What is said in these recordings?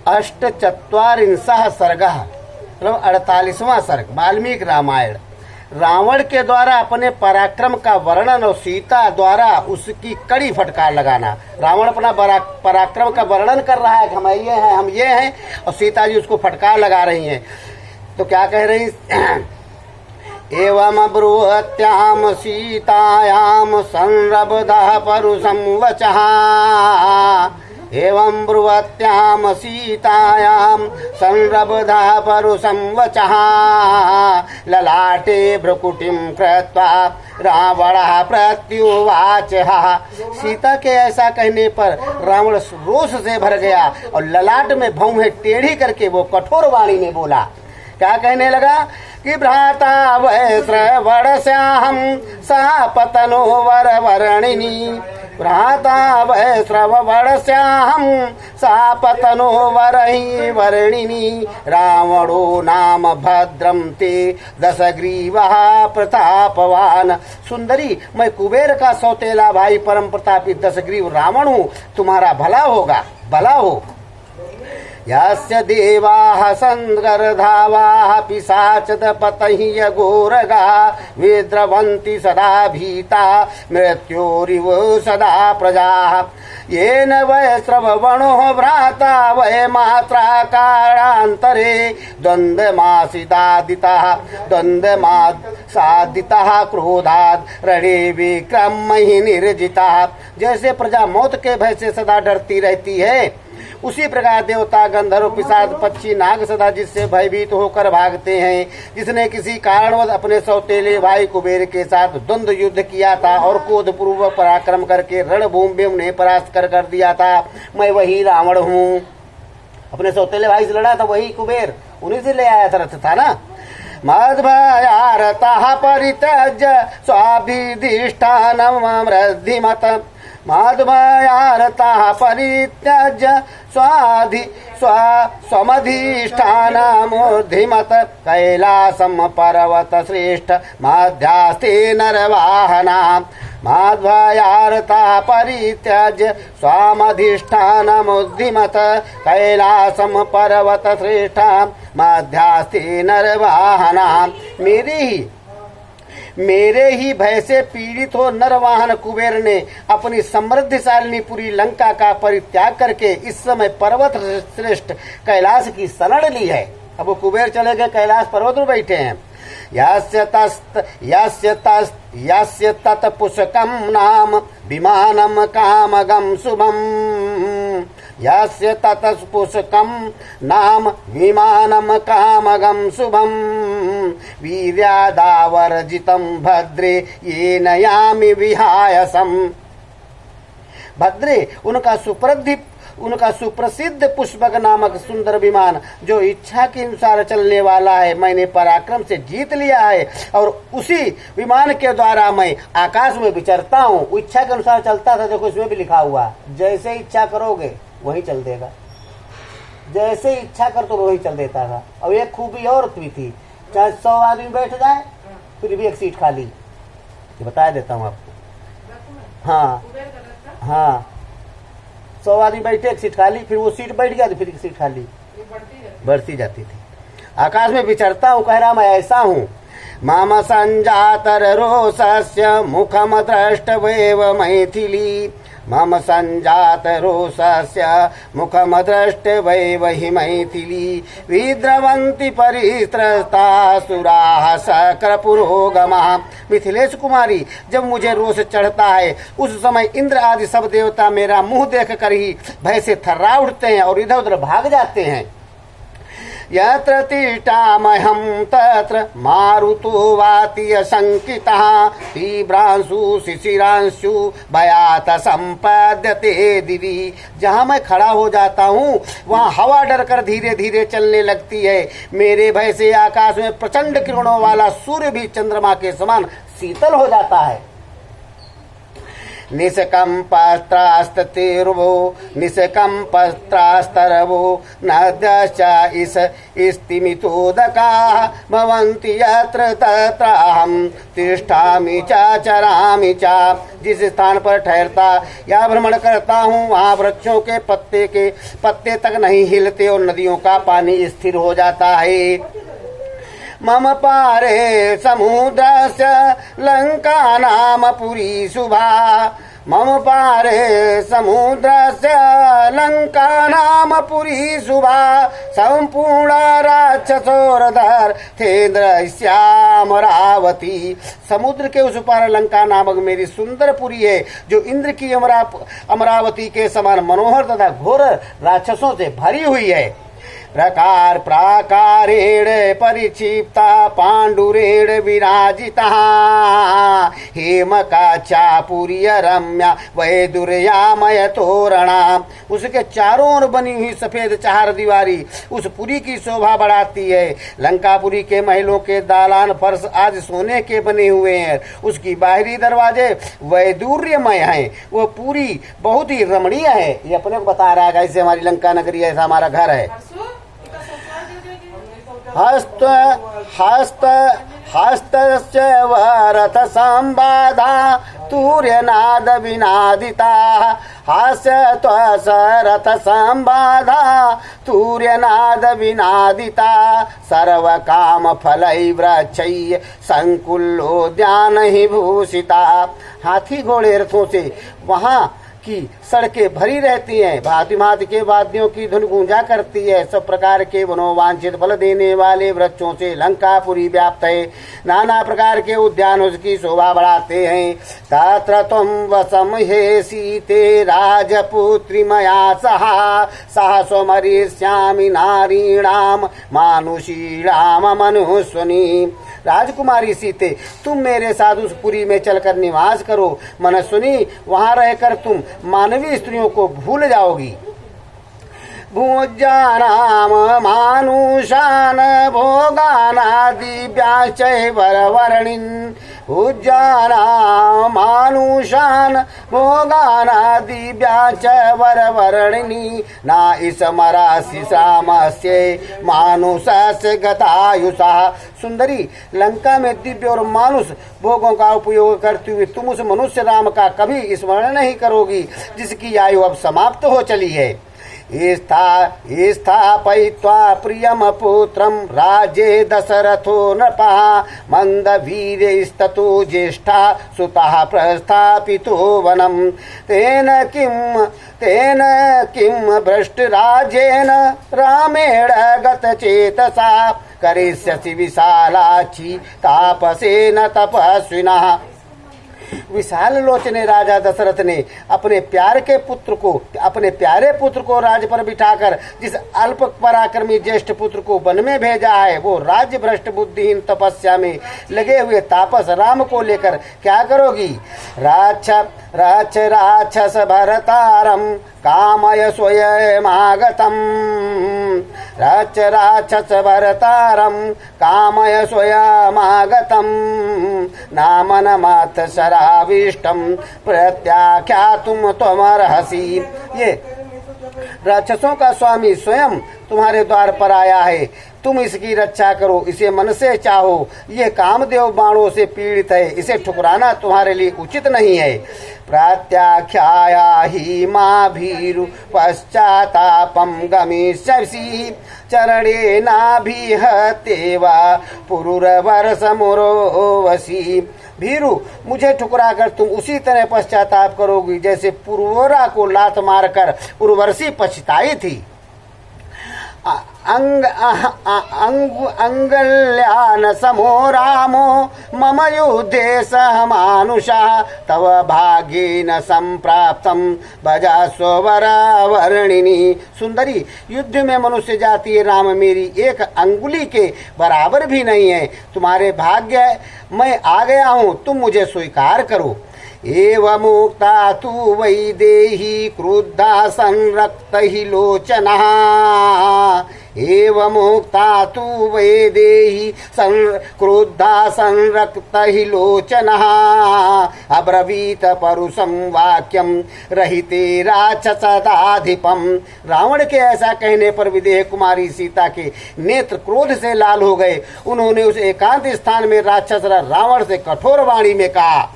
अष्टचत्वारिंशः सर्गः, मतलब 48वां सर्ग वाल्मीकि रामायण। रावण के द्वारा अपने पराक्रम का वर्णन और सीता द्वारा उसकी कड़ी फटकार लगाना। रावण अपना पराक्रम का वर्णन कर रहा है कि हम ये हैं और सीता जी उसको फटकार लगा रही हैं। तो क्या कह रही? एवं ब्रुवत्याम सीतायाम संरब्धः परुषं वचः, एवं ब्रुवत्याम सीतायां संरब्धः परुषं वचः, ललाटे भ्रुकुटिं कृत्वा रावणः प्रत्युवाच। सीता के ऐसा कहने पर रावण रोष से भर गया और ललाट में भौहें टेढ़ी करके वो कठोर वाणी में बोला। क्या कहने लगा कि भ्राता वै श्रवणस्याहं सा पतनो वरवर्णिनी, भ्राता वै श्रवणस्याहं सा पतनो वरहि वर्णिनी, रावणो नाम भद्रं ते दशग्रीवः प्रतापवान। सुंदरी, मैं कुबेर का सौतेला भाई परम प्रतापी दशग्रीव रावण हूँ, तुम्हारा भला होगा, भला हो। यस्य देवाः संगर्धावाः पिशाचदपतहि घोरगा, विद्रवन्ति सदा भीता मृत्योरिव सदा प्रजाः, येन वै श्रवणो भ्राता वै मात्रा कारान्तरे द्वन्द्वमासादितः क्रोधात् रणे विक्रमहि निर्जितः। जैसे प्रजा मौत के भय से सदा डरती रहती है, उसी प्रकार देवता गंधर्व पिशाच पक्षी नाग सदा जिससे भयभीत होकर भागते हैं। जिसने किसी कारणवश अपने सौतेले भाई कुबेर के साथ द्वंद्व युद्ध किया था और क्रोधपूर्वक पराक्रम करके रणभूमि में उन्हें परास्त कर दिया था, मैं वही रावण हूँ। अपने सौतेले भाई से लड़ा था वही कुबेर, उन्हीं से ले आया था, रथ था ना। मद्भयारतः परित्यज्य स्वाभिधिष्ठानं वृद्धिमत, माधवयारतः परित्यज्य स्वमधिष्ठानमूर्धिमत, कैलासं पर्वत श्रेष्ठ मध्यास्ते नरवाहना, माध्वयारतः परित्यज्य स्वामधिष्ठानमुद्धिमत, कैलासं पर्वत श्रेष्ठ मध्यास्ते नरवाहना। मेरे ही भय से पीड़ित हो नरवाहन कुबेर ने अपनी समृद्धिशालिनी पूरी लंका का परित्याग करके इस समय पर्वत श्रेष्ठ कैलाश की शरण ली है। अब वो कुबेर चले गए, कैलाश पर्वत पर बैठे हैं। यस्य तत् पुष्कम नाम विमानम कामगम शुभम, यस्य तत् पुष्कम नाम विमानम कामगम शुभम, वीर्यादावर्जितं भद्रे येन यामि विहायसम। भद्रे उनका सुप्रसिद्ध पुष्पक नामक सुंदर विमान जो इच्छा के अनुसार चलने वाला है, मैंने पराक्रम से जीत लिया है और उसी विमान के द्वारा मैं आकाश में विचरता हूँ। इच्छा के अनुसार चलता था, देखो इसमें भी लिखा हुआ, जैसे इच्छा करोगे वही चल देगा, जैसे इच्छा कर तो वही चल देता था। और एक खूबी और भी थी, चाहे 100 आदमी बैठ जाए फिर भी एक सीट खाली, ये बता देता हूँ आपको। हाँ 100 आदमी बैठे, एक सीट खाली, फिर वो सीट बैठ गया तो फिर एक सीट खाली बढ़ती जाती थी। आकाश में विचरता हूँ, कह रहा मैं ऐसा हूँ। मम संजातर रोषस्य मुखम द्रष्टवेव मैथिली, मम संजात रोषस्य मुखम द्रष्टवेव हि मैथिली, विद्रवन्ति परित्रस्तासुराः शक्रपुरोगमः। मिथिलेश कुमारी, जब मुझे रोष चढ़ता है उस समय इंद्र आदि सब देवता मेरा मुंह देख कर ही भय से थर्रा उठते हैं और इधर उधर भाग जाते हैं। यत्र तिष्ठामहं तत्र मारुतो वाति शंकितः, तीव्रांशु शिशिरांशु भयात संपद्यते दिवि। जहाँ मैं खड़ा हो जाता हूँ वहाँ हवा डर कर धीरे धीरे चलने लगती है। मेरे भय से आकाश में प्रचंड किरणों वाला सूर्य भी चंद्रमा के समान शीतल हो जाता है। निष्कम्पस्त्रास्ततिर्वो निष्कम्पस्त्रास्तरवो नद्यश्च स्तिमितोदकाः भवन्ति यत्र तत्राहं तिष्ठामि च चरामि च। जिस स्थान पर ठहरता या भ्रमण करता हूँ वहाँ वृक्षों के पत्ते तक नहीं हिलते और नदियों का पानी स्थिर हो जाता है। मम पारे समुद्रस्य लंका नाम पुरी शुभा। मम पारे समुद्रस्य लंका नाम पुरी शुभा। संपूर्ण राक्षसोरधर थेन्द्र श्यामरावती। समुद्र के उस पार लंका नामक मेरी सुंदर पुरी है जो इंद्र की अमरावती के समान मनोहर तथा घोर राक्षसों से भरी हुई है। प्रकार प्राकारेण परिक्षिप्ता पांडुरेण विराजिता हेमका चापुर्य रम्या वैदुर्यामय तोरणा। उसके चारों ओर बनी हुई सफेद चार दीवारी उस पुरी की शोभा बढ़ाती है। लंकापुरी के महलों के दालान फर्श आज सोने के बने हुए हैं। उसकी बाहरी दरवाजे वैदुर्यमय हैं। वह पुरी बहुत ही रमणीय है। ये अपने को बता रहा है ऐसे हमारी लंका नगरी है, ऐसा हमारा घर है। हस्त हस्त हस्तस्य वरथ संबाधा तूर्यनाद विनादिता। हास्य त्वसरथ संबाधा तूर्यनाद विनादिता। सर्व काम फलै वृक्षै संकुलोद्यान ही भूषिता। हाथी घोड़े रथों से वहाँ की सड़कें भरी रहती हैं। भांति भांति के वाद्यों की धुन गूंजा करती है। सब प्रकार के मनोवांछित फल देने वाले वृक्षों से लंकापुरी व्याप्त है। नाना प्रकार के उद्यान उसकी शोभा बढ़ाते हैं। तत्र त्वं वसम हे सीते राजपुत्री मया सहा। सह स्वमरिष्यामि नारीणाम मानुषीणाम मनुष्वनी। राजकुमारी सीते, तुम मेरे साथ उस पुरी में चलकर निवास करो। मनस्विनी, वहां रहकर तुम मानवीय स्त्रियों को भूल जाओगी। भुजानाम मानुषान भोगानादिव्याश्चैव वरवर्णिन्। भुजानाम मानुषान भोगानादिव्याश्च वरवर्णिनि। न स्मरासि सामस्य मानुषस्य गतायुषः। सुंदरी, लंका में दिव्य और मानुष भोगों का उपयोग करते हुए तुम उस मनुष्य राम का कभी स्मरण नहीं करोगी जिसकी आयु अब समाप्त हो चली है। स्थापयित्वा प्रियम पुत्रम राज्ये दशरथो नृपः। मंदवीर्यस्ततो ज्येष्ठा सुतः प्रस्थापितो वनम। तेन किम भ्रष्टराजेन रामेण गतचेतसा। करिष्यसि विशालाक्षी तापसेन तपस्विनः। विशाल लोचने राजा दशरथ ने अपने प्यारे पुत्र को राज पर बिठाकर जिस अल्प पराक्रमी ज्येष्ठ पुत्र को वन में भेजा है वो राज्य भ्रष्ट बुद्धिहीन तपस्या में लगे हुए तापस राम को लेकर क्या करोगी। राक्षस भरतारम कामय स्वयमागतम। राक्षस भरतारम कामय स्वयमागतम। नामनमात् शराविष्टम प्रत्याख्यातुम त्वमर्हसि। ये राक्षसों का स्वामी स्वयं तुम्हारे द्वार पर आया है। तुम इसकी रक्षा करो, इसे मन से चाहो। ये कामदेव बाणों से पीड़ित है, इसे ठुकराना तुम्हारे लिए उचित नहीं है। प्रत्याख्याया ही मां भीरु पश्चातापम गमिष्यसि। चरणे नाभिहतेवा पुरुरवर्षमुरोवसि। भीरु, मुझे ठुकरा कर तुम उसी तरह पश्चाताप करोगी जैसे पुरवरा को लात मारकर उर्वशी पछताई थी। अंगल्यान समो रामो मम युद्धे सह मानुषा। तव भाग्येन संप्राप्तम भजास्व वरवर्णिनी। सुंदरी, युद्ध में मनुष्य जाति राम मेरी एक अंगुली के बराबर भी नहीं है। तुम्हारे भाग्य मैं आ गया हूँ, तुम मुझे स्वीकार करो। एवं मुक्ता तु वैदेही क्रुद्धा संरक्त ही लोचना। एवमुक्ता तु वैदेही क्रुद्धा संरक्त हि लोचनः अब्रवीत परुषं वाक्यम रहिते राक्षसदाधिपम। रावण के ऐसा कहने पर विदेह कुमारी सीता के नेत्र क्रोध से लाल हो गए। उन्होंने उस एकांत स्थान में राक्षस रावण से कठोर वाणी में कहा,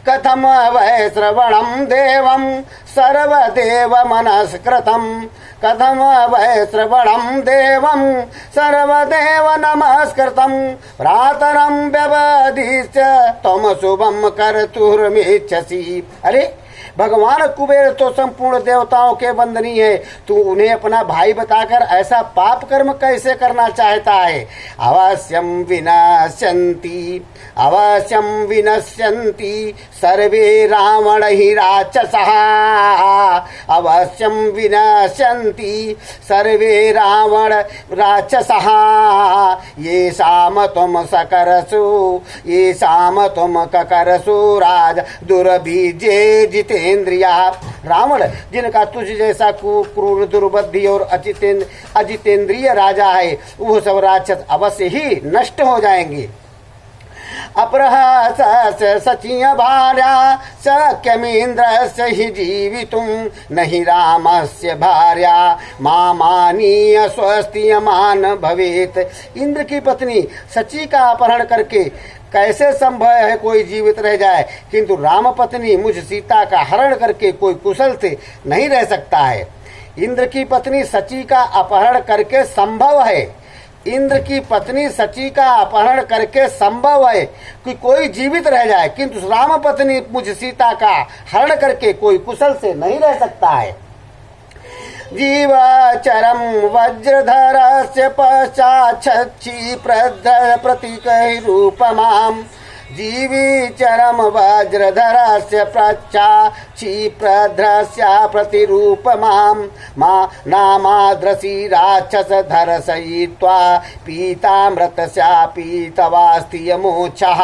कथम वै श्रवणं देवं सर्वदेव मनस्कृतं, कथम वै श्रवणं देवं सर्वदेव नमस्कृतं, प्रातरं व्यवधिश्च त्वं शुभं कर्तुर्मिच्छसि। अरे भगवान कुबेर तो संपूर्ण देवताओं के वंदनीय है, तू उन्हें अपना भाई बताकर ऐसा पाप कर्म कैसे करना चाहता है। अवश्यम विनश्यन्ति अवश्यम विनश्यन्ति सर्वे रावण ही राक्षसः, अवश्यम विनश्यन्ति सर्वे रावण राक्षसः, ये शाम तुम सकरसु ये शाम तुम ककरसु राज दुर्बीजे जितेंद्रिया। रावण जिनका तुझ जैसा क्रूर दुर्बुद्धि और अजितेंद्रिय राजा है, वो सब राक्षस अवश्य ही नष्ट हो जाएंगे। अपरहस सचिय भार्या शक्यमेन्द्रस्य हि जीवितुं नहि रामस्य भार्या मामानीय स्वस्तियमान भवेत। इंद्र की पत्नी सची का अपहरण करके कैसे संभव है कोई जीवित रह जाए, किंतु राम पत्नी मुझ सीता का हरण करके कोई कुशल से नहीं रह सकता है। इंद्र की पत्नी सची का अपहरण करके संभव है, इंद्र की पत्नी सची का अपहरण करके संभव है कि कोई जीवित रह जाए, किंतु राम पत्नी मुझ सीता का हरण करके कोई कुशल से नहीं रह सकता है। जीवचरम वज्रधरस्य पश्चाच्छी प्रतीकैरूपमाम्, जीवीचरम वज्रधरस्य प्रच्छाक्षिप्रध्रस्य प्रतिरूपमाम्, मा नामाद्रसी राक्षसधर सयित्वा पीतामृतस्यापीतवास्तियमोक्षः।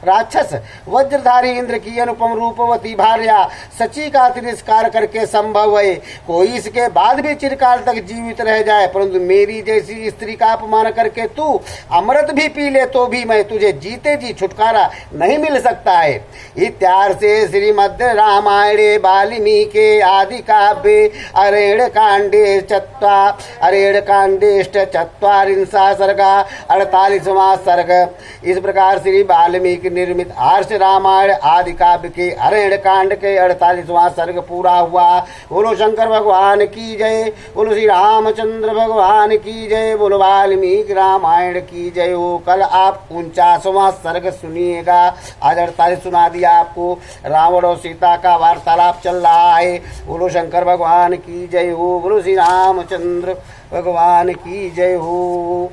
राक्षस वज्रधारी इंद्र की अनुपम रूपवती भार्या सची का तिरस्कार करके संभव है कोई इसके बाद भी चिरकाल तक जीवित रह जाए, परंतु मेरी जैसी स्त्री का अपमान करके तू अमृत भी पी ले तो भी मैं तुझे जीते जी छुटकारा नहीं मिल सकता है। इत्यार्थ से श्रीमद् रामायणे वाल्मीकि आदि काव्ये अरेण्यकांडेष्ट सर्गा 48वां सर्ग। इस प्रकार श्री वाल्मीकि निर्मित आर्ष रामायण आदि काव्य के अरण्यकांड के 48वां सर्ग पूरा हुआ। बोलो शंकर भगवान की जय, बोलो श्री रामचंद्र भगवान की जय, बोलो वाल्मीकि रामायण की जय हो। कल आप 49वां सर्ग सुनिएगा। आज 48 सुना दिया आपको। रावण और सीता का वार्तालाप चल रहा है। बोलो शंकर भगवान की जय हो, बोलो श्री रामचंद्र भगवान की जय हो।